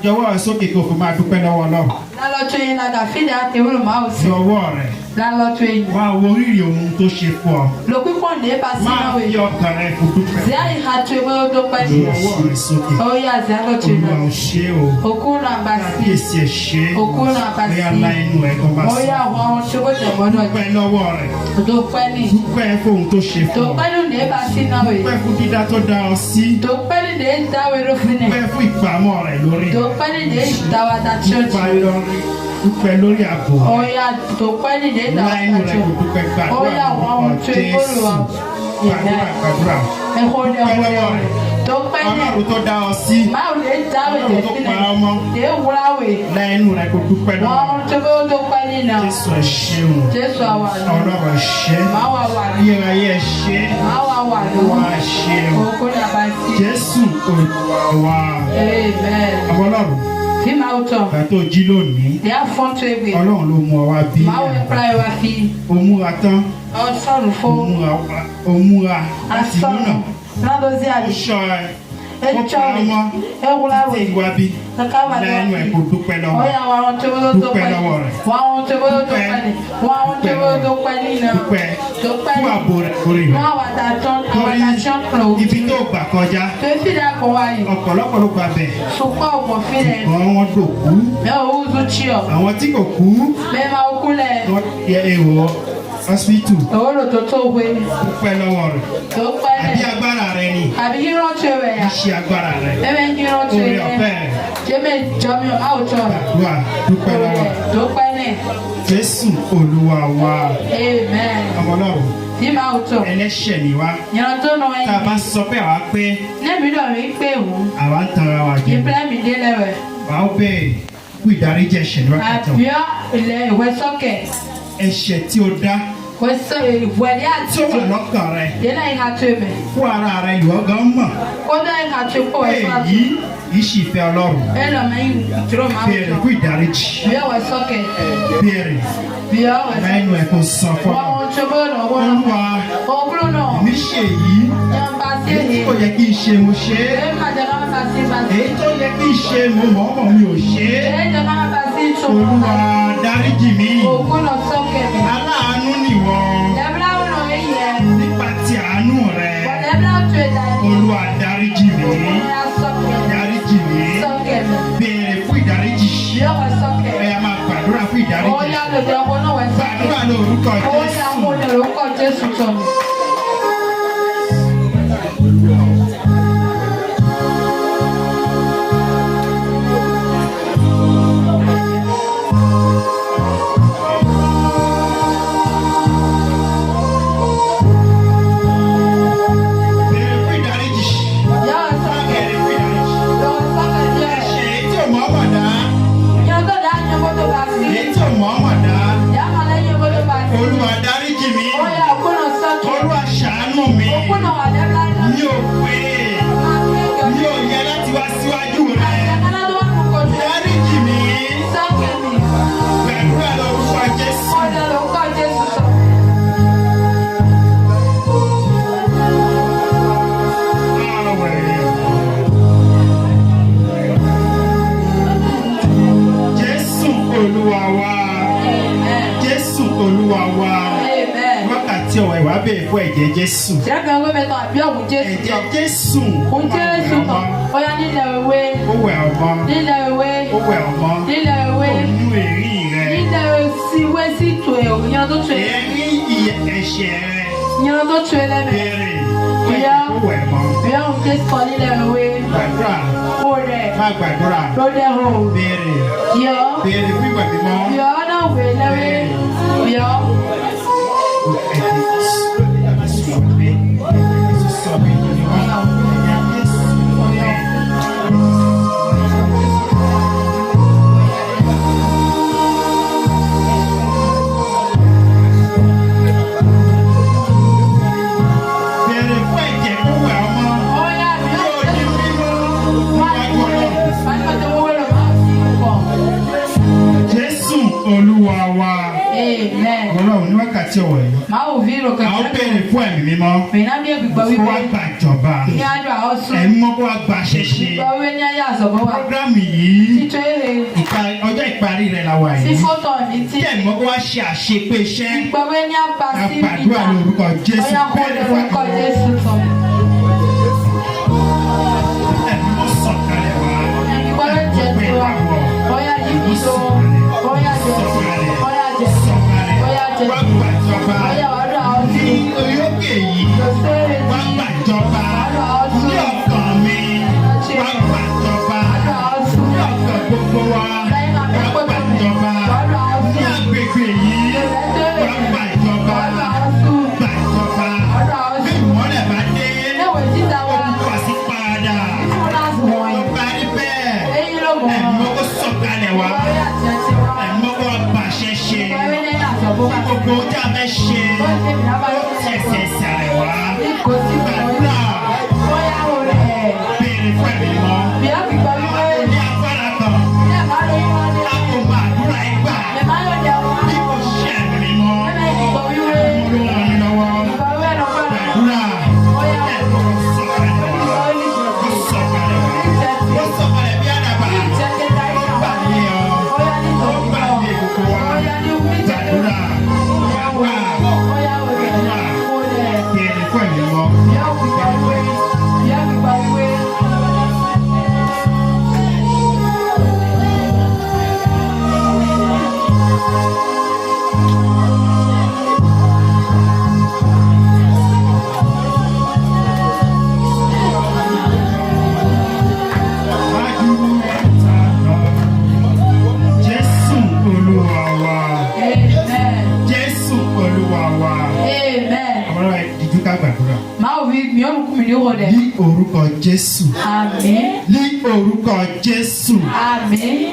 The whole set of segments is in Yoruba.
Jọ̀wọ́ sókè kó fún máa dúpẹ́ lọ́wọ́ Ọlọ́run. Jọ̀wọ́ rẹ̀. Máa wo rírì ohun tó ṣe fún ọ. Máa fi ọkàn rẹ̀ fún dúpẹ́. Jọ̀wọ́ rẹ̀ sókè. Olúwa ò ṣe o. Kábíyèsí ẹ̀ ṣe. Bóyá ńlá inú ẹ̀ kan bá sọ. Dúpẹ́ lọ́wọ́ rẹ̀. Dúpẹ́ fún ohun tó ṣe fún ọ. Dúpẹ́ fún dídá tó dá ọ sí. Dúpẹ́ fún ìpamọ́ rẹ̀ lórí. Dúpẹ́ lórí ààbò. Láìnú rẹ̀ kò dúpẹ́ gbàdúrà Jésù. Gbàdúrà. Dúpẹ́ lọ́wọ́ rẹ̀. Ọlọ́run tó dá ọ sí. Ọlọ́run tó pa ọmọ. Láìnú rẹ̀ kò dúpẹ́ lọ́wọ́ rẹ̀. Jésù ẹ ṣeun. Ọlọ́run ẹ ṣé. Ayérayé ẹ ṣé. Olúwa ẹ ṣeun. Jésù Olúwa wa. Àwọn Ọlọ́run. Ìgbà tó jí lónìí, Ọlọ́run ló mú ọ wá bí. Ó múra tán. Ó múra láti múnà. Ó ṣọ́ ẹ. Ó pa ọmọ títí ìwà bí. Lẹ́nu ẹ̀ kò dúpẹ́ lọ́wọ́. Dúpẹ́ lọ́wọ́ rẹ̀. Dúpẹ́ fún ààbò rẹ̀ lórí rẹ̀. Torí ibi tó gbà kọjá. Ọ̀pọ̀lọpọ̀ ló gbà bẹ̀. Ṣùgbọ́n wọ́n dòkú. Àwọn tí kò kú. Wọ́n yẹ èrò hospital. Dúpẹ́ lọ́wọ́ rẹ̀. Àbí agbára rẹ̀ ni. Iṣẹ́ agbára rẹ̀. Orí ọ̀fẹ́ rẹ̀. Gbàdúrà dúpẹ́ lọ́wọ́ rẹ̀. Jésù Olúwa wa. Ọmọ Ọlọ́run. Ẹlẹ́ṣẹ̀ ni wá. Tá a bá sọ pé àwa pé. Àwa ń tanra wa jẹ. Wàá bẹ̀rẹ̀ fún ìdáríjì ẹ̀ṣẹ̀ ní wákàtí. Ẹ̀ṣẹ̀ tí o dá. Tí o wà lọ́kàn rẹ̀. Fún ara rẹ̀ ìwọ gan mọ̀. Èyí ìṣì ìfẹ́ Ọlọ́run. Bẹ̀rẹ̀ fún ìdáríjì. Bẹ̀rẹ̀. Lẹ́nu ẹ̀ kò sàn fún ọ. Olúwa mi ṣe yìí. Èyí tó yẹ kí n ṣe mo ṣe. Èyí tó yẹ kí n ṣe mo mọ̀ mi ò ṣe. Olúwa dáríjì mi. Aláàánú nìwọ. Nípa ti àánú rẹ̀. Olúwa dáríjì mi. Dáríjì mi. Béèrè fún ìdáríjì. Ẹ máa gbàdúrà fún ìdáríjì. Gbàdúrà lórúkọ Jésù. Olúwa dáríjì mi. Olúwa ṣàánú mi. Mi ò pé. Mi ò yẹ láti wá síwájú rẹ̀. Dáríjì mi. Gbàdúrà lórúkọ Jésù. Jésù Olúwa wa. Jésù Olúwa wa. Wákàtí ọ̀wọ̀ ìwà bẹ̀rẹ̀ fún ẹ̀jẹ̀ Jésù. Ẹ̀jẹ̀ Jésù. Ó wẹ̀ ọmọ. Ó wẹ̀ ọmọ. Nínú èrí rẹ̀. Èrí ẹ̀ṣẹ̀ rẹ̀. Bẹ̀rẹ̀. Ó wẹ̀ mọ́. Gbàdúrà. Má gbàdúrà. Bẹ̀rẹ̀. Bẹ̀rẹ̀ fún ìwà mímọ́. Amen. Ọlọ́run ní wákàtí ọ̀wọ̀ yìí. Máa ò fi rò kẹ̀kẹ́. Àwọn béèrè fún ẹ̀mí mímọ́. Fẹ̀yìnà bí ẹ̀gbìgbọ́ wípé. Kó wá gba ìjọba. Ní àjọ àwọn sùn. Ẹ̀mí mọ́ kó wá gba ṣẹṣẹ. Ìgbọ́ wípé ní ayé àsọ̀bọ̀ wa. Prógrámù yìí. Títọ́ èrè. Ọjọ́ ìparí rẹ̀ la wà yìí. Sí fótó ní tí. Kí ẹ̀mí mọ́ kó wá ṣe àṣepé iṣẹ́. Ìgbọ́ wípé ní apá sí ìgbà. Àgbàdúrà lórúkọ Jésù. Ọ̀yà kó lórúkọ Jésù tán. Ẹ̀mí mọ́ sọ̀kalẹ̀ wá. Ẹ̀mí gbọ́dọ̀ jẹ́ tiwa. Ọ̀yà yìí tó. Ọ̀yà jẹ́. Ọ̀yà jẹ́. Ọ̀yà jẹ́. Wá gbàjọba. Ọ̀yà wàdúrà ọtí. Ní orókè yìí. Wá gbàjọba. Ní ọkàn mi. Wá gbàjọba. Ní ọkàn gbogbo wa. Wá gbàjọba. Ní agbègbè yìí. Wá gbàjọba. Gbàjọba. Bí ìmọ́lẹ̀ bá dé. Olùkọ́ sí padà. Ọba ní bẹ́ẹ̀. Ẹ̀mí ó sọ̀kalẹ̀ wá. Ẹ̀mí ó bàṣẹ ṣe. Gbogbo ọjà bẹ́ ṣe. Ó tẹ̀sẹ̀ sàrẹ̀ wá. Gbàdúrà. Béèrè fún ẹ̀mí mọ́. Ní agbára kan. Lápò màdúrà ẹgbà. Bí kò ṣe ẹ̀mí mọ́. Mo ló ràn mí lọ́wọ́. Gbàdúrà. Ẹ̀mí ó sọ̀kalẹ̀ wá. Ó sọ̀kalẹ̀ wá. Ó sọ̀kalẹ̀ bí àdàbà. Ó bà ní ọ. Ó bà ní gbogbo wa. Gbàdúrà. Gbàdúrà. Béèrè fún ẹ̀mí mọ́. Jésù Olúwa wa. Jésù Olúwa wa. Ọmọlá ìdíjú ká gbàdúrà. Ní orúkọ Jésù. Ní orúkọ Jésù.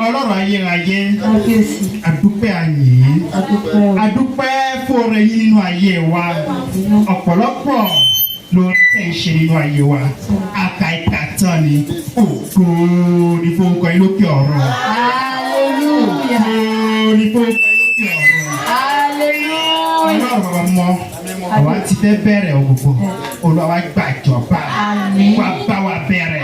Ọlọ́run ayérayé. Adúpẹ́ àyè. Adúpẹ́ fún oore yín nínú ayé wa. Ọ̀pọ̀lọpọ̀ lórí tẹ̀ ń ṣe nínú ayé wa. Aka ìka tán ni. Ògo ni fún orúkọ yín lókè ọ̀run. Ògo ni fún orúkọ yín lókè ọ̀run. Ọlọ́run bàbá mọ́. Àwa ti fẹ́ bẹ̀rẹ̀ ògbó. Olúwa wa gbàjọba. Wá bá wa bẹ̀rẹ̀.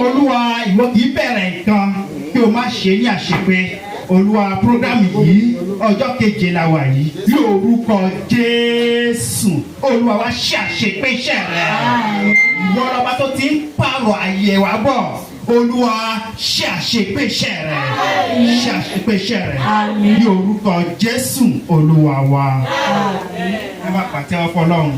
Olúwa ìwọ kì í bẹ̀rẹ̀ nǹkan kí o má ṣe ní àṣepé. Olúwa prógámù yìí ọjọ́ keje la wà yìí. Ní orúkọ Jésù. Olúwa wa ṣe àṣepé iṣẹ́ rẹ̀. Ìwọ lọ́ba tó ti ń pààrọ̀ ayé wa bọ̀. Olúwa ṣe àṣepé iṣẹ́ rẹ̀. Ṣe àṣepé iṣẹ́ rẹ̀. Ní orúkọ Jésù Olúwa wa. Ẹ má pàtẹ́wọ́ fọlọ́run.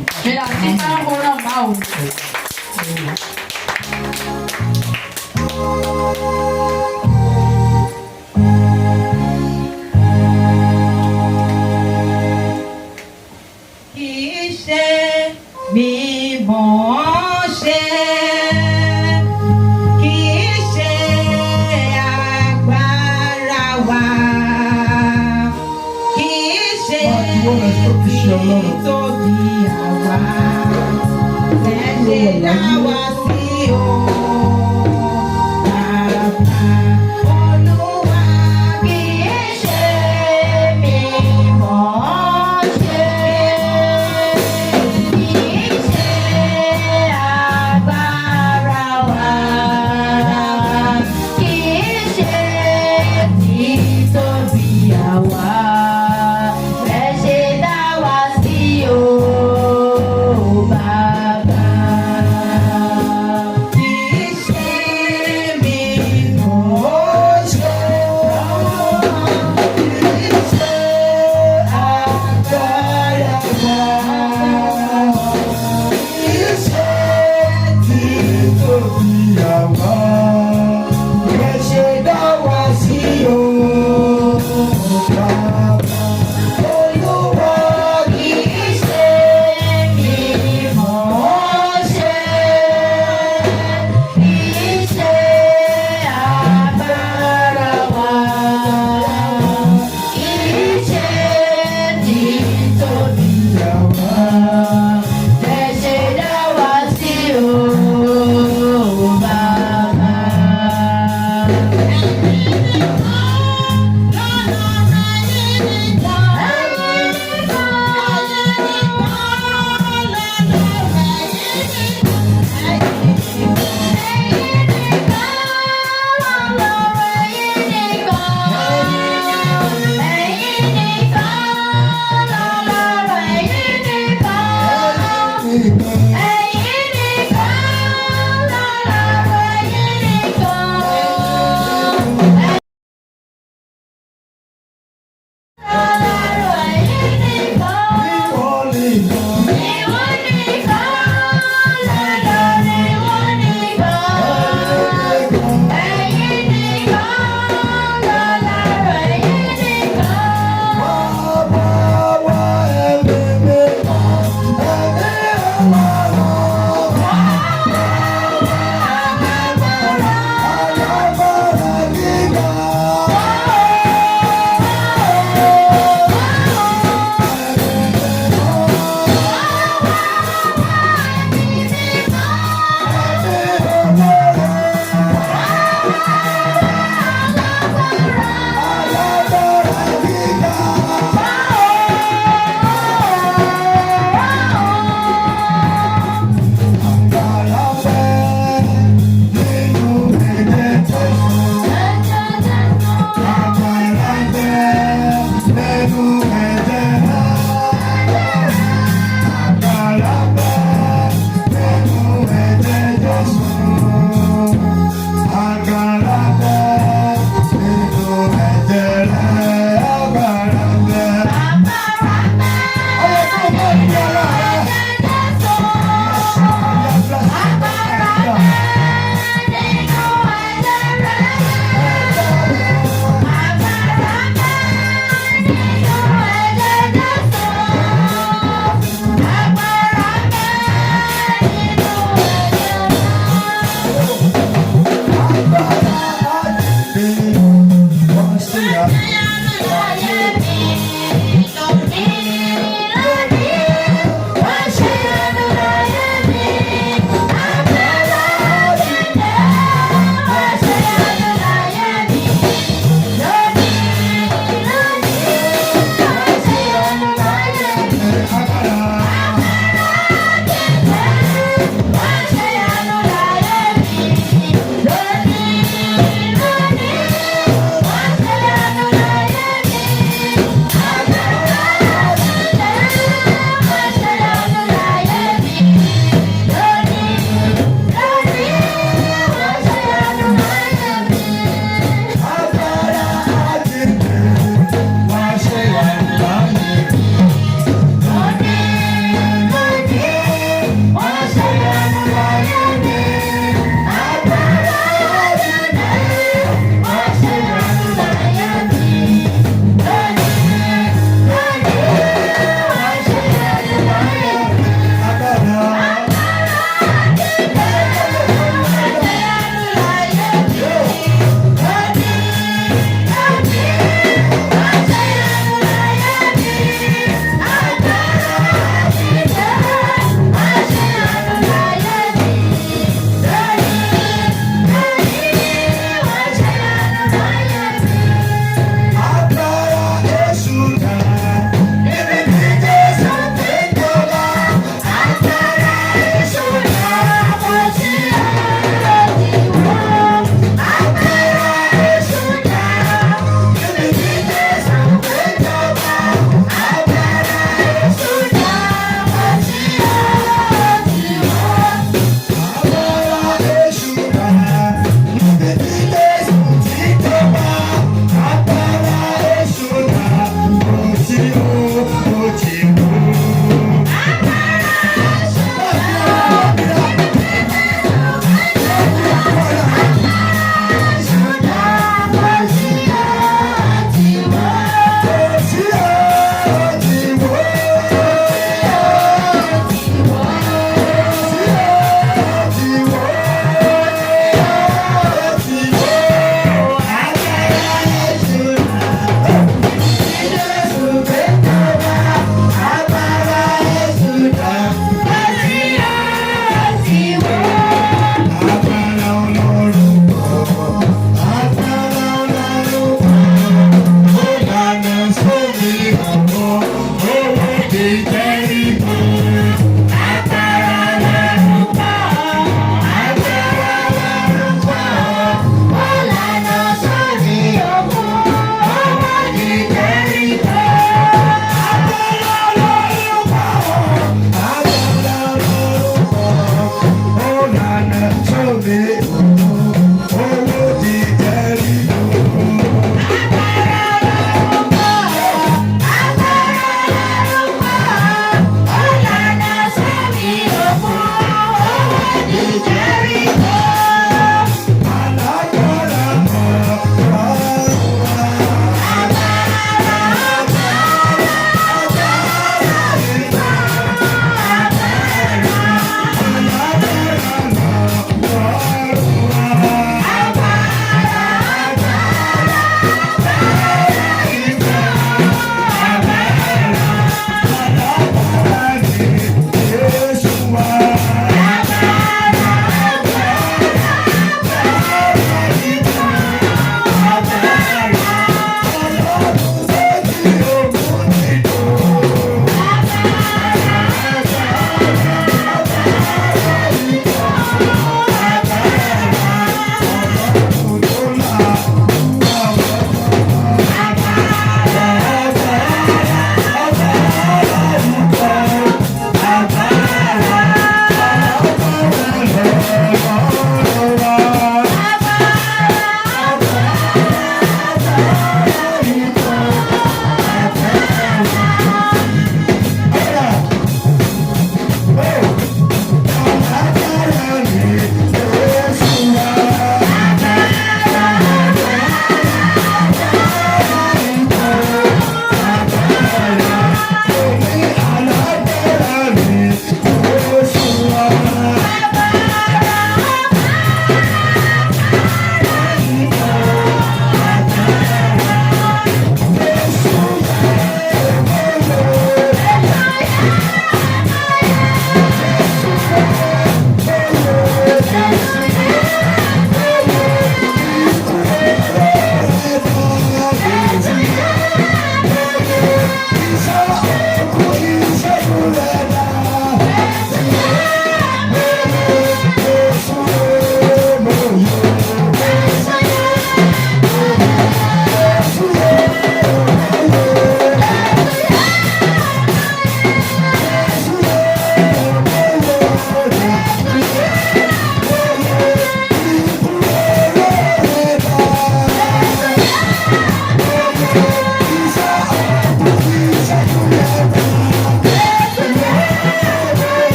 Kì í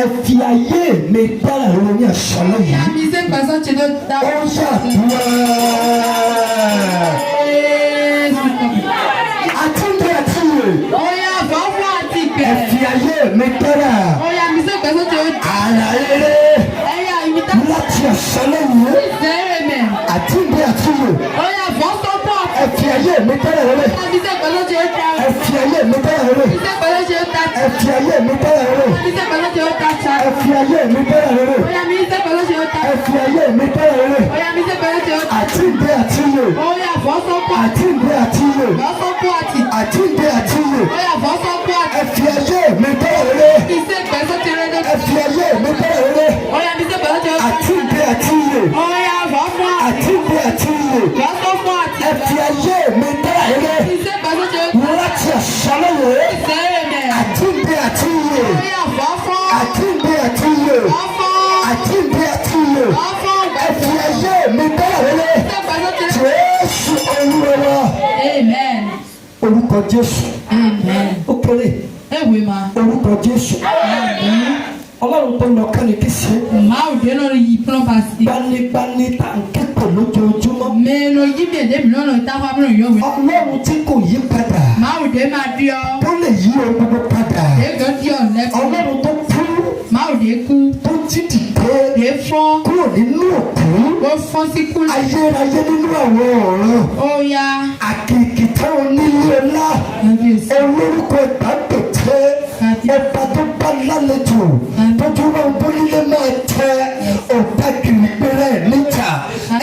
ẹ fi ayé mi dára lórí ní àṣálẹ́ yìí. Amise personne te donne ta Ó ṣàdúrà. Àtúndé àtúnyè. Oya fọ́fọ́ àti Ẹ bẹ̀rẹ̀. fi ayé mi dára. Oya mise personne te donne ta. Àlàyé Ẹ̀yà ìmìtá. láti àṣálẹ́ yìí. Sẹ́rẹ̀ mẹ́. Àtúndé àtúnyè. Oya fọ́fọ́ pọ̀. Ẹ fi ayé mi dára lórí. Oya mise personne te donne ta. Ẹ fi ayé mi dára lórí. Mise personne te donne ta. Ẹ fi ayé mi dára lórí. Mise personne te donne ta. Ẹ fi ayé mi dára lórí. Oya mise personne te donne ta. Ẹ fi ayé mi dára lórí. Oya mise personne te donne ta. Àtúndé àtúnyè. Oya fọ́fọ́ pọ̀. Àtúndé àtúnyè. Fọ́fọ́ pọ̀ àti. Àtúndé àtúnyè. Oya fọ́fọ́ pọ̀ Ẹ àti. fi ayé mi dára lórí. Mise personne te donne ta. Ẹ fi ayé mi dára lórí. Oya mise personne te donne ta. Àtúndé àtúnyè. Oya fọ́fọ́ àti. Àtúndé àtúnyè. Fọ́fọ́ àti. Ẹ fi ayé mi dára lórí. Mise personne te donne ta. Láti àṣálẹ́ yìí. Sẹ́rẹ̀ mẹ́. Àtúndé àtúnyè. Oya fọ́fọ́. Àtúndé àtúnyè. Fọ́fọ́. Àtúndé àtúnyè. Fọ́fọ́. Ẹ fi ayé mi dára lórí. Mise personne te donne Jésù Olúwa wa. ta. Amen. Orúkọ Jésù. Amen. Ó kéré. Ewe ma. Orúkọ Jésù. Amen. Ọlọ́run tó lọ kánni kí ṣe. Maa o de lórí yìí pọ́n bá sí. Gbanigbani tá à ń kẹ́kọ̀ọ́ lójoojúmọ́. Mẹ́lò yí bèdé mi lọ́nà ìtafà mi yóò wẹ̀. Ọlọ́run tí kò yí padà. Maa o de máa di ọ. Tó lè yí ohun gbogbo padà. Ègò di ọ lẹ́kọ̀ọ́. Ọlọ́run tó kú. Maa o de kú. Tó jí dìde. De fọ́n. Kúrò nínú òkú. O fọ́n sí kú. Ayérayé nínú àwọn ọ̀run. Ó yá. Àkìkìtà onílé ńlá. Olórúkọ ìbádòtẹ́. Ọba tó bá lálejò. Tójú wọn bónílé máa tẹ. Ọ̀tá kìrì péré níta.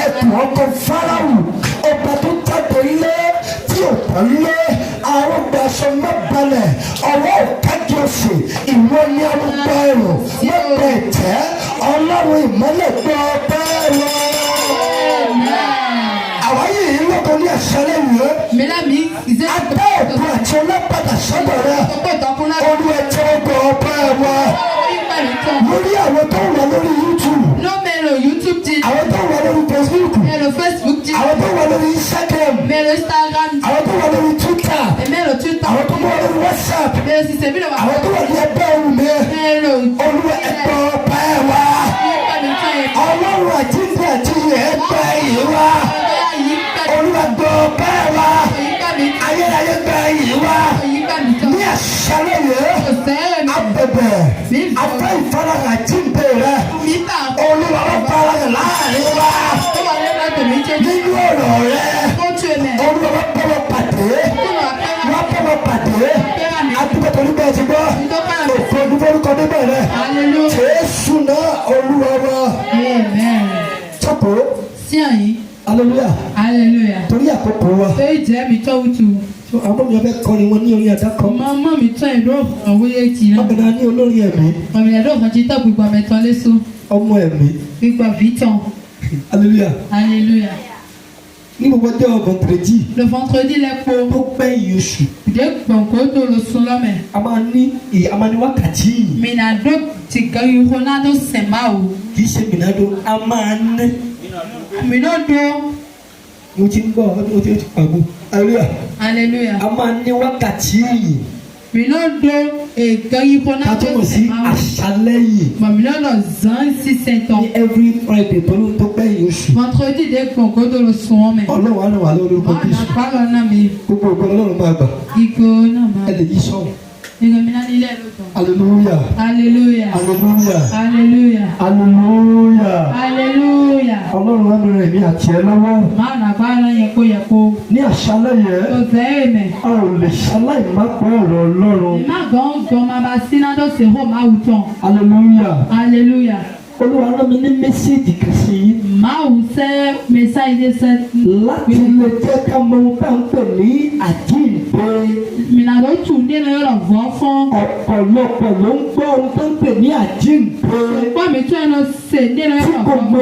Ẹkùn ọkọ̀ Fáráwù. Ọba tó jáde lé. Tí ọ̀tá lé. Arúgbó aṣọ má balẹ̀. Ọwọ́ òkájọ òsè. Ìwọ ni arúgbó ẹ̀rọ. Má bẹ̀ tẹ́. Ọlọ́run ìmọ́lẹ̀ gbọ́ bẹ́ẹ̀rọ. Àwáyé yìí lọ́kọ̀ ní àṣálẹ́ yìí. Mẹ́lá mi ìṣe. Adá òkú àti ọlọ́pàdà sọ́dọ̀ rẹ̀. Olú ẹ̀jẹ̀ ọgbọ̀ ọba ẹ̀wọ̀. Lórí àwọn tó wà lórí YouTube. No mẹ́lò YouTube ti. Àwọn tó wà lórí Facebook. Mẹ́lò Facebook ti. Àwọn tó wà lórí Instagram. Mẹ́lò Instagram ti. Àwọn tó wà lórí Twitter. Mẹ́lò Twitter. Àwọn tó wà lórí WhatsApp. Mẹ́lò sísè bí lọ́wọ́. Àwọn tó wà ní ẹgbẹ́ ohun mi. Mẹ́lò. Olú ẹ̀gbọ́ ọba ẹ̀wọ̀. Ọlọ́run àjíǹde àjíǹde ẹgbẹ́ yìí wá. Olú ẹ̀gbọ́ ọba ẹ̀wọ̀. Ayérayé gbẹ́ yìí wá. Ní àṣálẹ́ yìí. Abẹ̀bẹ̀. Afẹ́ ìfarahàn àjíǹde rẹ̀. Olúwa wọ́n farahàn láàrin wa. Nínú ọ̀rọ̀ rẹ̀. Olúwa wọ́n bọ̀wọ̀ pàdé. Wọ́n bọ̀wọ̀ pàdé. Adúgbò tó ní bẹ́ẹ̀ ti gbọ́. Òfin olúborúkọ níbẹ̀ rẹ̀. Jésù náà Olúwa wa. Jókòó. Sí àyín. Hallelujah. Hallelujah. Torí àkókò wa. Ṣé ìjẹ́ mi tọ́ wútu? Àwọn mi ọbẹ̀ kọrin wọn ní orin ẹ̀dá kan. Màmá mi tọ́ ìdó òwúyé tì náà. Ọbẹ̀ náà ní olórin ẹ̀mí. Ọ̀mìnà ìdó kan ti tọ́ gbogbo àmẹ́tọ́ léṣo. Ọmọ ẹ̀mí. Gbogbo àfitàn. Hallelujah. Hallelujah. Ní gbogbo ọjọ́ vendredi. Le vendredi lẹ́pọ̀. Tó pẹ́ yìí oṣù. Ìdè gbọ̀ngàn tó lọ sún lọ́mẹ̀. A máa ní wákàtí yìí. Mìnàdó ti gan ihò náà tó sẹ̀mbá o. Kì í ṣe mìnàdó. A máa ní. Mìnàdó. Mo ti ń gbọ́ ọdún tí ó ti pàgọ́. Hallelujah. Hallelujah. A máa ní wákàtí yìí. Mìnàdó gan ihò náà tó sẹ̀mbá o. Ká tó mọ̀ sí àṣálẹ́ yìí. Mìnàdó zan sí sẹ́ntàn. Ní every Friday tó pẹ́ yìí oṣù. Vendredi ìdè gbọ̀ngàn tó lọ sún ọmọ. Ọlọ́run á lọ wà lórí orúkọ Jésù. Ọ̀nà pálọ̀ náà mi. Gbogbo ògbọ́n Ọlọ́run máa gbà. Ìgò náà máa. Ẹ lè yí sọ́ọ̀. Ìgò mi náà nílẹ̀ lóòótọ́. Hallelujah. Hallelujah. Hallelujah. Hallelujah. Hallelujah. Hallelujah. Ọlọ́run á bẹ̀rẹ̀ èmi àti ẹ lọ́wọ́. Máa nà bá ara yẹn kó yẹ kó. Ní àṣálẹ́ yẹn. Kò sẹ́yìn mẹ́. A ò lè ṣaláì má gbọ́ ọ̀rọ̀ Ọlọ́run. Ìmá gángan máa bá sínádó ṣe hó máa wù tán. Hallelujah. Hallelujah. Olúwa rán mi ní mẹ́sẹ̀gì kan sí yín. Máa wù sẹ́ mẹ́sáìdé sẹ́. Láti lè jẹ́ ká mọ ohun tá à ń pè ní àjíǹde. Mìnàdó tù ní lọ́rọ̀ vọ́ fún. Ọ̀pọ̀lọpọ̀ ló ń gbọ́ ohun tó ń pè ní àjíǹde. Ọ̀pọ̀ mi tún ẹnu ṣe ní lọ́rọ̀ Tí kò mọ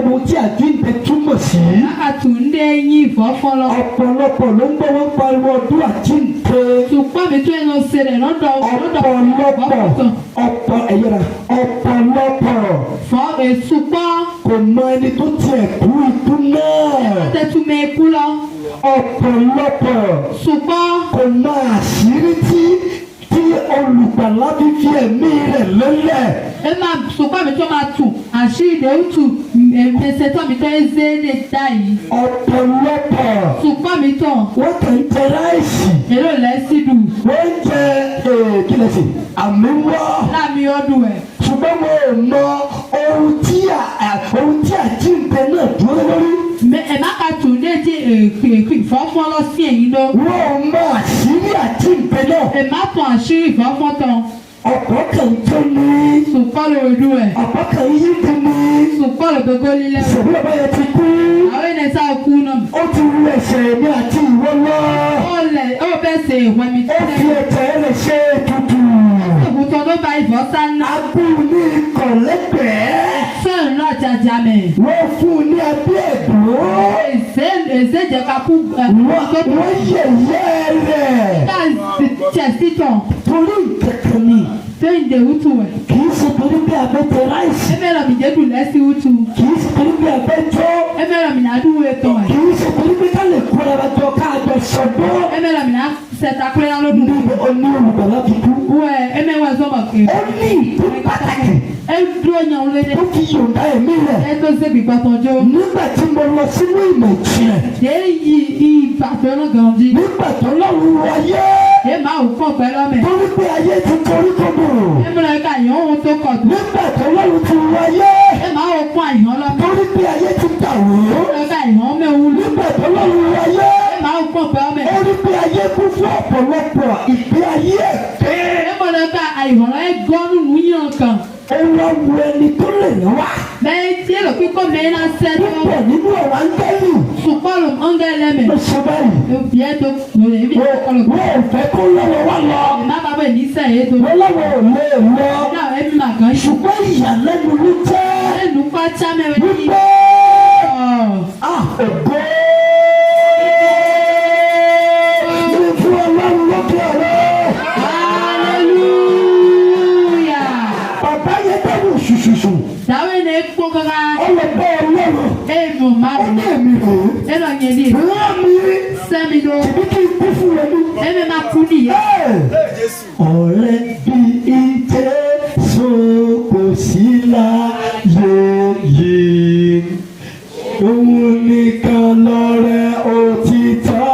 ohun tí àjíǹde túmọ̀ sí. Lákàtú ń dé yín ìfọ́ fọlọ́. Ọ̀pọ̀lọpọ̀ ló ń gbọ́ wọ́n pariwo ọdún àjíǹde. Ṣùpọ̀ mi tún ẹnu ṣe rẹ̀ lọ́dọ̀ ọ̀pọ̀lọpọ̀ fọ́ èsù pọ́. kò mọ ẹni tó tiẹ̀ kú ikú náà. Tẹ́tù mi kú lọ. Ọ̀pọ̀lọpọ̀ Ṣùpọ̀ kò mọ àṣírí tí olùgbàlà fi fi ẹ̀mí rẹ̀ lélẹ̀. Ẹ máa sọ̀kọ́ mi tó máa tù àṣírí ó tù ẹ̀mẹsẹ̀ tó mi tó ń zé ní ìdá yìí. Ọ̀pọ̀lọpọ̀. Sọ̀kọ́ mi tán. Wọ́n kàn ń jẹ ráìsì. Èrò lẹ́sìn dùn. Wọ́n ń jẹ kílẹ̀sì àmì wọ́. Láàmì ọdún ẹ̀. Ṣùgbọ́n mo mọ ohun tí àjíǹde náà dúró lórí. Ẹ má ka tù ní èdè ìfọ́fọ́ lọ sí ẹ̀yìn lọ. Wọ́n mọ àṣírí àjíǹde náà. Ẹ má tàn àṣírí ìfọ́fọ́ tán. Ọ̀pọ̀ kan tó ní. Sùpọ̀ lòdù ẹ̀. Ọ̀pọ̀ kan yí tó ní. Sùpọ̀ lòdòdó lílẹ̀. Ìṣòro ọba yẹn ti kú. Àwọn ènìyàn sá kú náà. Ó ti ru ẹ̀ṣẹ̀ mi àti ìwọ lọ. Ó bẹ́ ṣe ìwé mi Ó fi ẹ̀jẹ̀ rẹ̀ ṣe ètùtù. Òkùtọ̀ ló bá ìfọ́ sáná. Agbóhùn ní ikọ̀ lẹ́gbẹ̀ẹ́. Sọ́ọ̀nù náà jàjà mẹ́. Wọ́n fún un ní abẹ́ ẹ̀dùn. Èsè jẹ́ ká kú. Wọ́n yẹ̀yẹ́ rẹ̀. Ká jẹ̀sí tán. Torí ìkẹ̀kẹ̀ ni. Fẹ́yìn dè wútu ẹ̀. Kì í ṣe torí bí abẹ́ tẹ ráìsì. Ẹ mẹ́rọ̀ mi jẹ́ dùn lẹ́sí wútu. Kì í ṣe torí bí abẹ́ tó. Ẹ mẹ́rọ̀ mi náà dùn ètò ẹ̀. Kì í ṣe torí bí ká lè kó ẹran jọ ká àjọ ṣọdún. Ẹ mẹ́rọ̀ mi náà sẹ̀ta kúrẹ́yà lódùn. Ní oní olùgbàlà fi kú. Wẹ́ ẹ mẹ́wàá sọ́mọ̀ kì í. Ó ní ìtú pàtàkì. Ẹ dúró yan òun lédè. Ó fi yòǹda ẹ̀mí rẹ̀. Ẹ tó ṣe gbìgbàtọ̀jọ́. Nígbà tí mo lọ sínú ìmọ̀ ìjìnlẹ̀. Ṣé ìbàtọ̀ náà gan jí? Nígbà tó lọ́rùn wáyé. Ṣé máa ò kàn pẹ́ lọ́mẹ̀? Torí pé ayé ti torí kòdò. Ẹ múra ká àyàn ohun tó kọ̀ tó. Nígbà tó lọ́rùn ti wáyé. Ẹ máa ò kún àyàn lọ́mẹ̀. Torí pé ayé ti dàrú. Ẹ múra ká àyàn mẹ́wùú. Nígbà tó lọ́rùn wáyé. Ẹ máa ò kàn pẹ́ lọ́mẹ̀. Ó rí pé ayé kún fún ọ̀pọ̀lọpọ̀ ìgbé ayé ẹ̀fẹ́. Ẹ múra ká àyàn ẹ gọ́nù nìyàn kan. Ó wá wo ẹni tó lè yàn wá. Bẹ́ẹ̀ tí èlò kíkọ́ mẹ́rin náà sẹ́ni wọn. Púpọ̀ nínú ọ̀rọ̀ áńgẹ́lì. Sùpọ̀lù ọ̀ngẹ́lẹ́mẹ̀. Ló ṣe báyìí. Òbíẹ́ tó lòlẹ̀ ibi ìkọlù. Wọ́n ò fẹ́ kó lọ́wọ́ wá lọ. Ìmá bàbá ẹ̀ ní sẹ́yìn tó. Wọ́n lọ́wọ́ ò lè lọ. Náà ẹ bí màgán yìí. Ṣùgbọ́n ìyàlẹ́nu ló jẹ́. Ẹnu pátá mẹ́rin ní. Wípé ògo ní fún Ọlọ́run lókè ọ̀rọ̀. Hallelujah. Bàbá yẹn bẹ̀rù ṣùṣùṣù. Dàwé ní epo kankan. Ó lọ bẹ́ Ọlọ́run. Èèmù máa Ó wù. ní èmi rè é. Ẹ lọ yẹn ní. Rán mi. Sẹ́mi ló. Tèmi kí n kú fún ẹni. Ẹ̀mí máa kú nìyẹn. Ọ̀rẹ́ bí Jésù kò sí láyé yìí. Òun nìkan lọ̀rẹ́ òtítọ́.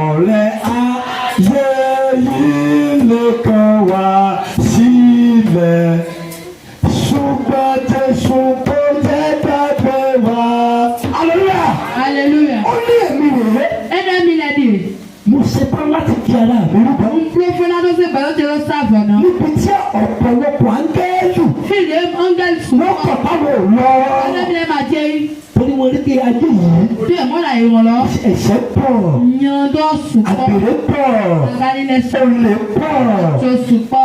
Ọ̀rẹ́ ayé yìí lè kàn wá sílẹ̀. Ṣùgbọ́n Jésù kò jẹ́ gbàgbé wa. Hallelujah! Hallelujah. Ó ní èmi rèé. Ẹ̀dá mi lẹ́dí. Mo ṣetán láti fi ara mi rúbọ. Un profana tó ṣe bẹ̀rẹ̀ jẹ́ ló sáfọ̀ náà. Níbi tí ọ̀pọ̀lọpọ̀ áńgẹ́lù Fíìlì ọ̀ngẹ́lì sùn. wọ́n kọ̀ báwo lọ. Ẹ̀dá mi lẹ́ máa jẹ́ yín. Torí wọn rí pé ayé yìí Bí ẹ̀mọ́ra ìwọ̀n lọ. ẹ̀ṣẹ̀ pọ̀, Yandọ́ sùpọ̀. àgbèrè pọ̀, Agalilẹ́sẹ̀. olè pọ̀, Tó sùpọ̀.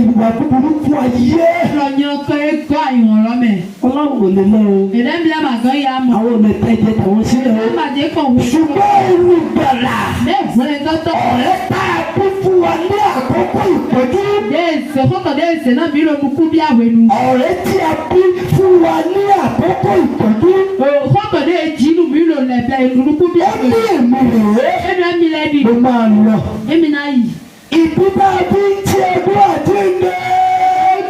ìwà búburú fún ayé. Lọ yan kọ́ ẹ̀gọ́ àìwọ̀n lọ́mẹ̀. Ọlọ́run ò lè lọ o. Ẹ̀dá mi lẹ́ máa gan ya mọ̀. Àwọn ọ̀nà ìtẹ́jẹ tàwọn sílẹ̀ o. Ẹ máa jẹ́ kàn wú. Ṣùgbọ́n olùgbàlà Bẹ́ẹ̀ fúnlẹ̀ tọ́tọ̀. ọ̀rẹ́ tá a kú fún wa ní àkókò ìpọ́jú. Déèsè fọ́tọ̀ déèsè náà mi ló nu kú bí àwẹ̀nu. Ọ̀rẹ́ tí a bí fún wa ní àkókò ìpọ́jú. Fọ́tọ̀ déè jínú mi ló lẹ̀bẹ̀ ìlú kú bí Ó ní àwẹ̀nu. èmi rèé. Ẹ̀dá mi lẹ́dí. Mo máa lọ. Èmi náà yìí. Ìbúbá bí ti ọdún àjíǹde.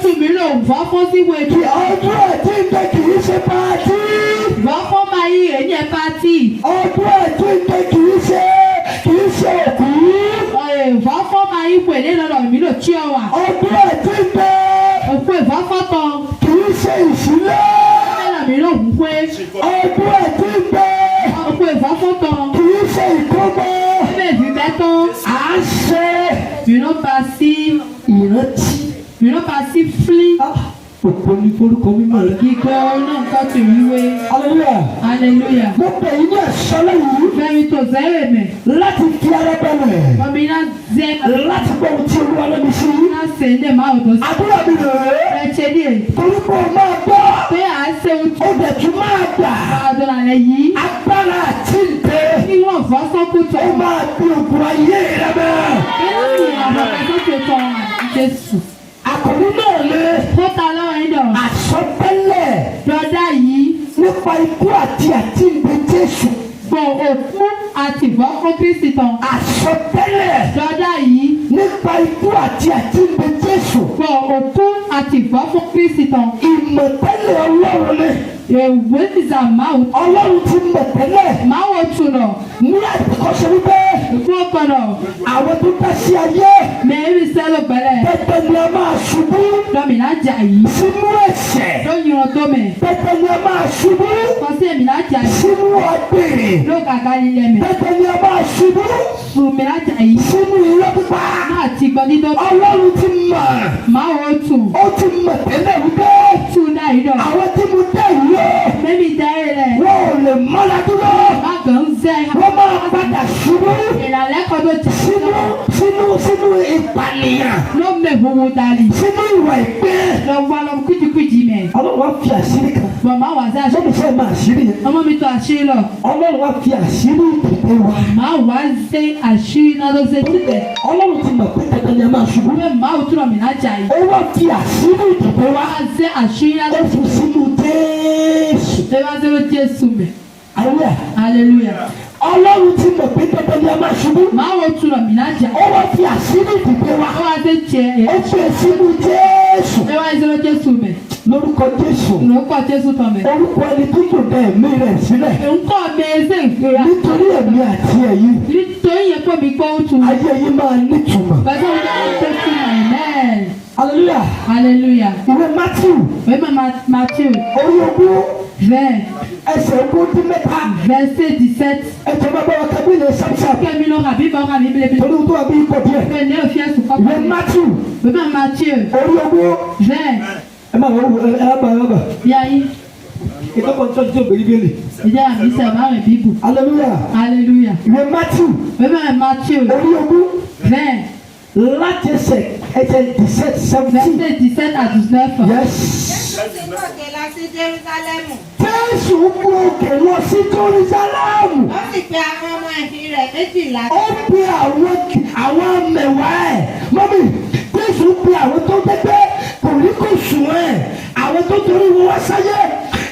Tù mí lò fọ́fọ́ sí wẹ̀dú. Ọdún àjíǹde kì í ṣe pàtí. Fọ́fọ́ máa yí èyí pátì. Ọdún àjíǹde kì í ṣe òkú. Fọ́fọ́ máa yí pè ní lọ́dọ̀ mi lò tí ọ wà. Ọdún àjíǹde Òkú ìfọ́fọ́ tán. kì í ṣe ìṣílẹ̀. Ẹ̀rọ mi lò ń pé. Ọdún àjíǹde Òkú ìfọ́fọ́ tán. kì í ṣe ìkómọ. Ẹ̀bẹ̀ fi bẹ́ tán. À ń ṣe Mìíràn pa sí. ìrántí. Mìíràn pa sí fílí. Òpó ní forúkọ mímọ́ rẹ̀. Ìgbẹ́ ọ̀nà nǹkan tó yíwé. Hallelujah. Hallelujah. Mo bẹ̀ yín ní ẹ̀ṣọ́ lẹ́yìn Fẹ́mi tó sẹ́rẹ̀ mẹ́. láti fi ara balẹ̀. Ọmọbìnrin náà zẹ́. Láti gbọ́ ohun tí Olúwa lẹ́nu sí. Náà sè é dẹ̀ máa ò tó sí. Àdúrà mi rèé. Ẹ ṣe díẹ̀. Torí pé o máa gbọ́. Pé à ń ṣe ojú. Ó dẹ̀ tún máa gbà. Àdúrà rẹ̀ yìí. Agbára àti ìdè. Kí wọ́n fọ́ sọ́kùtù. Ó máa bí ògùn ayé rẹ bẹ́ẹ̀. Inú mi àwọn akẹ́kọ̀ọ́ tó tọ́ Jésù. Àkòrí náà lé. Ó ta lọ́wọ́ yín dọ̀. Àsọtẹ́lẹ̀ Dọ́dá yìí. nípa ikú àti àjíǹde Jésù. Gbọ̀ òkú àti ìfọ́kọ́ Kristi tán. Àsọtẹ́lẹ̀ Dọ́dá yìí. nípa ikú àti àjíǹde Jésù. For òkú àti ìfọ́ fún Kristi tán. Ìmọ̀tẹ́lẹ̀ Ọlọ́run ni. Èwe ìzà máa wò. Ọlọ́run ti mọ̀tẹ́lẹ̀. Máa wò túnọ̀. Ní àtìkọ́ṣe wípé. Ìfún ọkọ̀nọ̀. Àwọn tó dá sí ayé. Mẹ́rin sẹ́lò gbẹ́lẹ̀. Pẹpẹ ni a máa ṣubú. Lọ́mìnà jà yìí. Sínú ẹ̀ṣẹ̀. Ló yìnbọn tó mẹ́. Pẹpẹ ni a máa ṣubú. Kọ́sí èmìnà jà yìí. Sínú agbèrè. Ló kàkà lílẹ̀ mẹ́. Pẹpẹ ni a máa ṣubú. Sùnmìnà jà yìí. Sínú irọ́ pípa. Máa ti gbọ́ dídọ́. Ọlọ́run ti mọ̀. Máa wò tún. Ó ti mọ̀ tẹ́lẹ̀ wípé. Tún dá yìí dọ̀. Àwọn tí mo dá yìí lọ. Mẹ́mi dá yìí rẹ̀. Wọ́n ò lè mọ́ra dúró. Má kàn ń zẹ́. Wọ́n máa padà ṣubú. Ìrànlẹ́kọ̀ọ́ tó jà. Sínú ìpànìyàn. Ló mẹ́ gbogbo dálì. Sínú ìwà ìgbẹ́. Lọ wá lọ kújìkújì mẹ́. Ọlọ́run wá fi àṣírí kan. Màmá wà sí àṣírí. Lọ́dún fẹ́ máa àṣírí yẹn. Ọmọ mi tó àṣírí lọ. Ọlọ́run wá fi àṣírí ìdìbò wa. Màá wá ṣe àṣírí náà ló ṣe títẹ̀. Ọlọ́run ti mọ̀ pé dandan ni a máa ṣubú. Bẹ́ẹ̀ máa ò túnọ̀ mí lájà yìí. Ó wá fi àṣírí ìdìbò wa. Wá ṣe àṣírí náà ló Ó fi sínú Jésù. ṣe wá ṣe ló Jésù mẹ́. Hallelujah. Hallelujah. Ọlọ́run ti mọ̀ pé dandan ni a máa ṣubú. Máa ò túnọ̀ mí lájà. Ó wá fi àṣírí ìdìbò wa. Ó wá ṣe jẹ ẹ̀. Ó fi sínú Jésù. Ṣé wá ṣe ló Jésù mẹ́? Lórúkọ Jésù. Lórúkọ Jésù tán mẹ́. Orúkọ ẹni tó kò dá ẹ̀mí rẹ̀ sílẹ̀. Nǹkan mi ṣe ìfura. Nítorí ẹ̀mí àti ẹ̀yin. Nítorí yẹn pọ̀ mi gbọ́ òtún. Ayé yín máa nítumọ̀. Bàbá mi náà ń tẹ́sí amen. Hallelujah. Hallelujah. Ìwé Matthew. Wẹ́mọ̀ Matthew. Orí ogún. 20. Ẹsẹ̀ ogún dín mẹ́ta. Verset 17. Ẹ̀jẹ̀ bàbá wa kábí lè ṣàṣà. Kẹ́mi ló rà bí bọ́ rà mí bílẹ̀ Torí tó wà bí ipò díẹ̀. Bẹ́ẹ̀ ni òfin ẹ̀sùn kọ́. Ìwé Matthew. Wẹ́mọ̀ Matthew. Orí ogún. 20. Ẹ máa wọ ẹ bá. Yáyí. Ìkọ́kọ̀ tó ti tó gbèrí bíélì. Ìjà mi sẹ̀ máa rẹ̀ bíbù. Hallelujah. Hallelujah. Ìwé Matthew. Wẹ́mọ̀ Matthew. Orí ogún. 20. Láti ẹsẹ̀ 17. Verset 17 à 19. Yes. Jésù gòkè lọ sí Jerúsálẹ́mù. Jésù gòkè lọ sí Jerúsálẹ́mù. Ó sì pe àwọn ọmọ ẹ̀yìn rẹ̀ 12. Ó pe àwọn mẹ̀wàá ẹ̀. Mọ́mí, Jésù pe àwọn tó dẹ́gbẹ́ kò ní kò sùn ẹ̀. Àwọn tó torí wọn wá sáyé.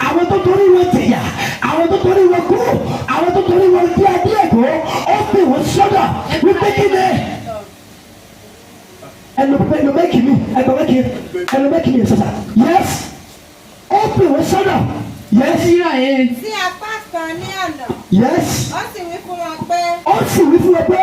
Àwọn tó torí wọn jìyà. Àwọn tó torí wọn kú. Àwọn tó torí wọn di adéèkó. Ó pè wọ́n sọ́dọ̀ wípé kí ni. Ẹnu mẹ́kì mi. Ẹnu mẹ́kì mi sọ̀tà. Yes. Ó pè wọ́n sọ́dọ̀. Yes. Sí apá kan ní ọ̀nà. Yes. Ó sì wí fún wọn pé. Ó sì wí fún wọn pé.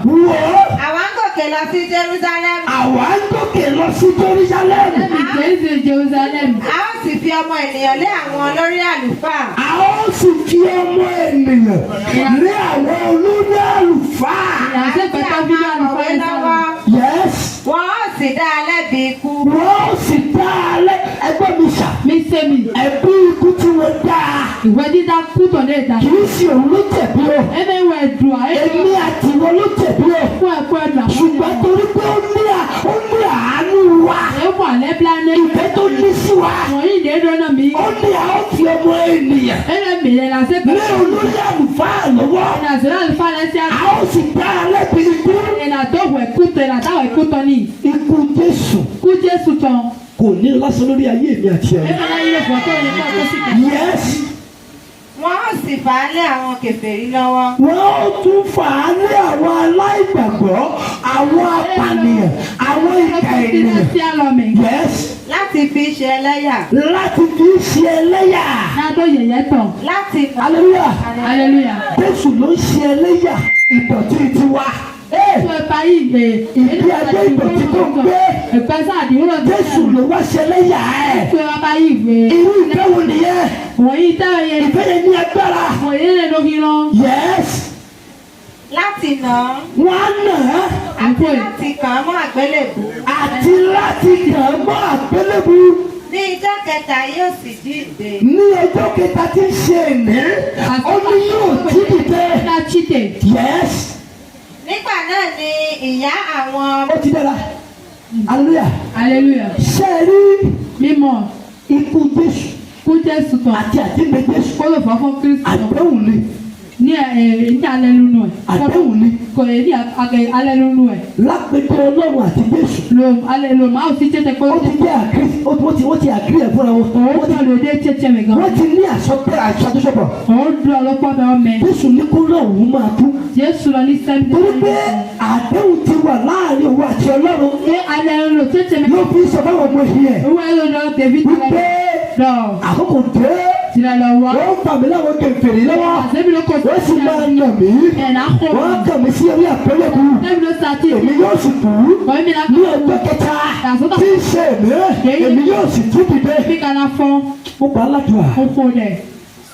Wò ó. Àwa ń gòkè lọ sí Jerúsálẹ́mù. Àwa ń gòkè lọ sí Jerúsálẹ́mù. Jésù Jerusalem. A ó sì fi ọmọ ènìyàn lé àwọn olórí àlùfáà. A ó sì fi ọmọ ènìyàn lé àwọn olórí àlùfáà. Ìyàsẹ́ pẹ̀lú bíbí àlùfáà yẹn sọ̀rọ̀. Yes. Wọ́n ó sì dá a lẹ́bi ikú. Wọ́n ó sì dá a lẹ́ ẹgbẹ́ mi sà. Mi ṣe mi. Ẹbí ikú tí wọ́n dá a. Ìwé dídá kú tọ̀ ní ìdá. Kì í ṣe òun ló jẹ̀bi o. Ẹbí ìwé dùn àyè. Èmi àti ìwọ ló jẹ̀bi o. Fún ẹ̀kọ́ ẹ̀dùn àfúnni. Ṣùgbọ́n torí pé ó ní àánú wa. Ẹ̀wọ̀n alẹ́ bílánẹ́. Ìfẹ́ tó ní sí wa. Wọ̀nyí ìdè dọ́nà mi. Ó ní àwọn fi ọmọ ènìyàn. Ẹ̀rẹ̀ mìíràn làṣẹ Lé pẹ̀lú. olórí àlùfáà lọ́wọ́. Ìrìnàṣẹ́ àlùfáà lẹ́sẹ̀ A ó sì dá a lẹ́bi ikú. ìrìnàdọ́wọ̀ ẹ̀kútọ̀ ìrìnàdáwọ̀ ẹ̀kútọ̀ ní. Ikú Jésù Kú Jésù tán. kò ní lásán lórí ayé mi àti ẹ̀yin. Ẹ̀fọ́ láyé lè fọ́ tó ní kọ́ tó sì kẹ́. Yes. Wọ́n ó sì fà á lé àwọn kèfèrí lọ́wọ́. Wọ́n ó tún fà á lé àwọn aláìgbàgbọ́, àwọn apànìyàn, àwọn ìkà ènìyàn. Sí àlọ́mì. Yes. Láti fi ṣe ẹlẹ́yà. Láti fi ṣe ẹlẹ́yà. Nádó yẹ̀yẹ́ tán. Láti Hallelujah. Hallelujah. Jésù ló ń ṣe ẹlẹ́yà ìdọ̀tí tiwa. Tó ẹ̀ka yìí Ìdí adé ìdọ̀tí tó ń gbé. ẹ̀pẹ́ sáàdì wúlò Jésù ló wá ṣe ẹlẹ́yà ẹ̀. tó ẹ̀ka yìí gbé. Irú ìfẹ́ wo nìyẹn? Wọ̀nyí táwọn yẹn. Ìfẹ́ yẹn ní agbára. Wọ̀nyí lè lókì lọ. Yes. láti nà án. Wọ́n á nà á. Àti láti kàn án mọ́ àgbélébù. Àti láti kàn án mọ́ àgbélébù. Ní ijọ́ kẹta yóò sì jíǹde. Ní ọjọ́ kẹta tí ń ṣe èní, ó ní yóò jí dìde. Yes. Nígbà náà ni ìyá àwọn. Ó ti dára. Hallelujah. Hallelujah. Ṣé ẹ rí Mímọ́. ikú Jésù Kú Jésù tán. àti àjíǹde Jésù? Kó lè fọ́ fún Kristi. Àdéhùn ni. Ní alẹ́ lónú ẹ̀. Àdéhùn ni. Kò lè ní alẹ́ lónú ẹ̀. Lápẹ̀tẹ̀ Ọlọ́run àti Jésù. Alẹ́ lò máa ò sí tètè pé ó ti jẹ́ àgírí ó ti àgírí ẹ̀ fúnra wọn. Ó ti lò dé tètè mi gan. Wọ́n ti ní àṣọjọṣọpọ̀. Ó dùn ọlọ́pàá bẹ́ẹ̀ ọmọ ẹ̀. Jésù ní kó náà òun máa kú. Jésù lọ ní sẹ́mi. Torí pé àdéhùn ti wà láàrin òun àti Ọlọ́run. Ní alẹ́ lò tètè mi. Yóò fi sọ fáwọn ọmọ yìí ẹ̀. Owó ẹ̀ ló lọ David Wípé àkókò dé. Tìrẹ̀ lọ wá. Wọ́n gbà mí láwọn kèfèrí lọ́wọ́. Àṣẹ́bí ló kọ̀ sí. Wọ́n sì máa nà mí. Ẹ̀nà kọ̀. Wọ́n kà mí sí orí àpẹẹrẹkù. Àṣẹ́bí ló sàtì. Èmi yóò sì kú. Ní ọjọ́ kẹta. Tí ń ṣe èmi yóò sì tún dìde. Bí kana fọ́. Mo gbà ládùúgbà. Ó fò dẹ̀.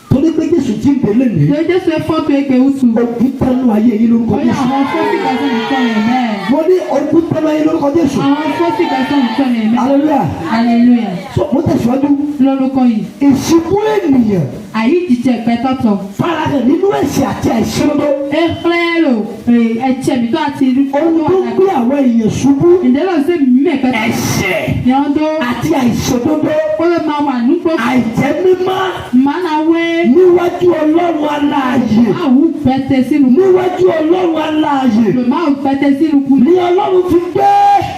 Torí pé Jésù ti ń gbélé mi. Jésù ẹ fọ́ tó ẹgbẹ́ oṣù. Ogun tẹnu ayé yìí lórúkọ Ó yà Jésù. àwọn fọ́sì gẹ̀ẹ́sì nìkan rẹ̀ mẹ́ẹ̀. Mo ní ogun tẹnu ayé lórúkọ Jésù. Àwọn fọ́sì gẹ̀ẹ́sì nìkan rẹ̀ mẹ́ẹ̀. Hallelujah. Hallelujah. So mo tẹ̀síwájú. Lórúkọ yìí. Ìṣubú ènìyàn. Àyí jíjẹ pẹ́tọ́tọ̀. Farahàn nínú ẹ̀ṣẹ̀ àti àìṣòdodo. Ẹ fẹ́rẹ̀ ẹ̀jẹ̀ mi tó àti Ohun tó gbé àwọn èèyàn ṣubú. ìdẹ́lọ̀ sí mẹ́ẹ̀kẹ́ Ẹ̀ṣẹ̀ yọ̀ndó àti àìṣòdodo. ó lè máa wà nípò Àìjẹ́ mímọ́ mánáwé níwájú Ọlọ́run aláàyè. máwù pẹ́tẹ́ sínú Níwájú Ọlọ́run aláàyè. máwù pẹ́tẹ́ sínú kú Ní Ọlọ́run ti gbé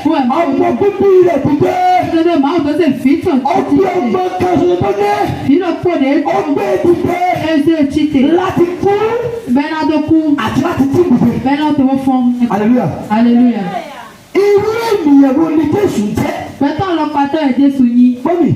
ọmọ bíbí rẹ̀ dìde. Ọdọdọ máwù tó ṣe fìtàn Ó gbé ọmọ kan ṣoṣo tó ní. nínú pòdè Ó gbé dìde ẹsẹ̀ chite láti kú bẹ́ẹ̀ náà tó kú àti láti tí dìde. bẹ́ẹ̀ náà tó wọ́n fọ́n. Hallelujah. Hallelujah. Irú ènìyàn wo ni Jésù jẹ́? Pẹ̀tọ́ ọlọ́pàá tó ẹ̀ Jésù yín. Mọ́mì,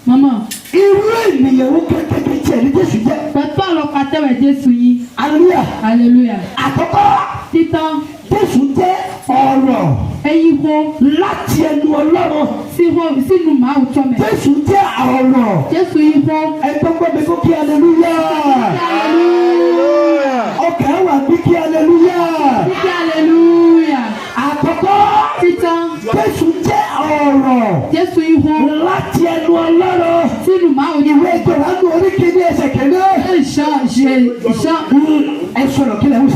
Mọ́mọ́. irú ènìyàn wo kékeré tiẹ̀ ni Jésù jẹ́? Pẹ̀tọ́ ọlọ́pàá tó ẹ̀ Jésù yín. Hallelujah. Hallelujah. Àkọ́kọ́, Títọ́ Jésù jẹ́ ọ̀rọ̀ ẹyin ho láti ẹnu Ọlọ́run. sínú máwù tọ́mẹ̀. Jésù jẹ́ ọ̀rọ̀. Jésù yín ho. Ẹgbẹ́ gbọ́ mi kó kí hallelujah. Ọkàn wà bí kí hallelujah. Títí hallelujah. Àkọ́kọ́, Títọ́ Jésù jẹ́ ọ̀rọ̀ Jésù yín ho láti ẹnu Ọlọ́run. sínú máwù Ìwé Jòhánù orí kìíní ẹsẹ̀ kìíní. ìṣàn Ẹ sọ̀rọ̀ kí lè wù.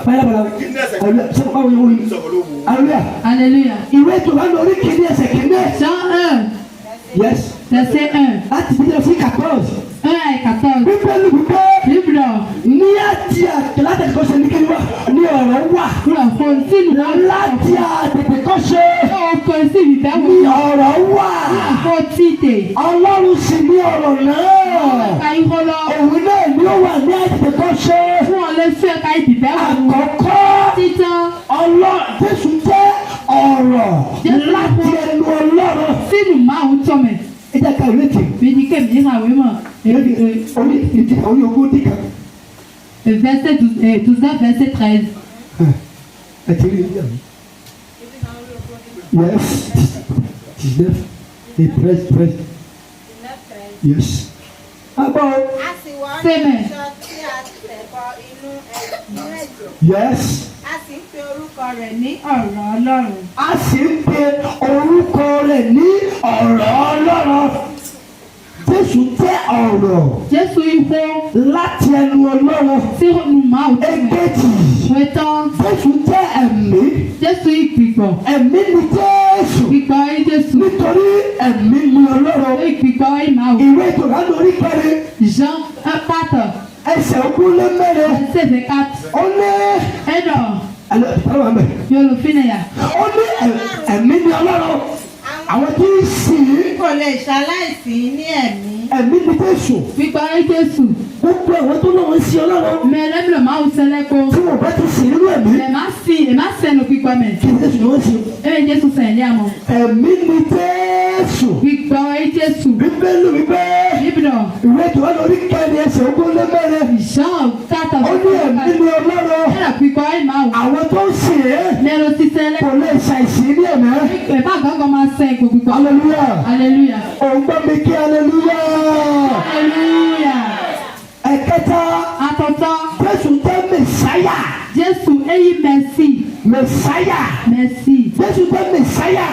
Báyọ̀ ṣé mo bá wọ ìwé yìí? Hallelujah. hallelujah. Ìwé Jòhánù orí kìíní ẹsẹ̀ kìíní. Jean 1 Yes. verset 1 Láti bí lọ sí 14. 1 à 14. Bíbélì wípé Libre ní àti àtẹ̀kọ́ ṣe ní kí ni wá ní ọ̀rọ̀ wà. continue Láti àtẹ̀kọ́ ṣe ó continue ìdáwó ní ọ̀rọ̀ wà. fọ́tìtè. Ọlọ́run sì ní ọ̀rọ̀ náà. Àìkọlọ Òun náà ni ó wà ní àtẹ̀kọ́ ṣe. fún ọ lẹ́sẹ̀ ká ìdìbẹ́wò. Àkọ́kọ́ Títán Jésù jẹ́ ọ̀rọ̀ láti ẹnu Ọlọ́run. sínú máa ń tọ́mẹ̀. Ẹ jẹ́ ká ìwé tì. Bíi kébì ní àwé mọ̀. Orí ogún dìkan. Verset 12 verset 13. Ẹ ti rí ìyá mi. Yes. 19. Et 13. Yes. Àbọ̀. Sẹ́mẹ̀. Yes. A sì ń pe orúkọ rẹ̀ ní ọ̀rọ̀ Ọlọ́run. A sì ń pe orúkọ rẹ̀ ní ọ̀rọ̀ Ọlọ́run. Jésù jẹ́ ọ̀rọ̀ Jésù ihò láti ẹnu Ọlọ́run. sínú máa ń tọ́mẹ̀. Èkejì. Wẹ́tán. Jésù jẹ́ ẹ̀mí. Jésù ìgbìgbọ̀. Ẹ̀mí ni Jésù. Gbígbọ́ ẹ Jésù. Nítorí ẹ̀mí ni Ọlọ́run. Ìgbìgbọ́ ẹ máa wò. Ìwé Jòhánù orí kẹrin. Jean 4 Ẹsẹ̀ ogún lé mẹ́rin. verset 4. Ó ní. Ẹ̀dọ̀ Ẹ̀lọ́ àmì. yóò fi ní ya. Ó ní ẹ̀mí ni Ọlọ́run. Àwọn tí ń sìn ín. Kò lè ṣaláìsí ní ẹ̀mí. Ẹ̀mí ni Jésù. Gbígbọ́ ẹ Jésù. Gbogbo àwọn tó lọ́wọ́ ń sin Ọlọ́run. Mẹ̀rẹ́bìlẹ̀ máa ń sẹ́lẹ̀ kó. Tí wọ́n bá ti sìn nínú ẹ̀mí. Ẹ má sẹ́nu gbígbọ́ mẹ̀. Kí ni Jésù ni wọ́n sìn? Ẹ Jésù sẹ̀ ní àmọ́. Ẹ̀mí ni Jésù. Gbígbọ́ ẹ Jésù. Bíbélì wípé. Bíbélọ̀ Ìwé Jòhánù orí kẹrin ẹsẹ̀ ogún lé mẹ́rin. Jean 4 Ó ní ẹ̀mí ni Ọlọ́run. Ẹ̀rọ gbígbọ́ ẹ máa wò. Àwọn tó ń sìn ín. Mẹ́rọ ti sẹ́lẹ̀. Kò lè ṣàìsí ní ẹ̀mí. Ẹ bá gángan máa sẹ́ ipò gbígbọ́. Hallelujah. Hallelujah. Òun gbọ́ mi kí hallelujah. Hallelujah. Ẹ̀kẹta. Àtọ̀tọ̀. Jésù jẹ́ Mèsáyà. Jésù èyí merci. Mèsáyà. Merci. Jésù jẹ́ Mèsáyà.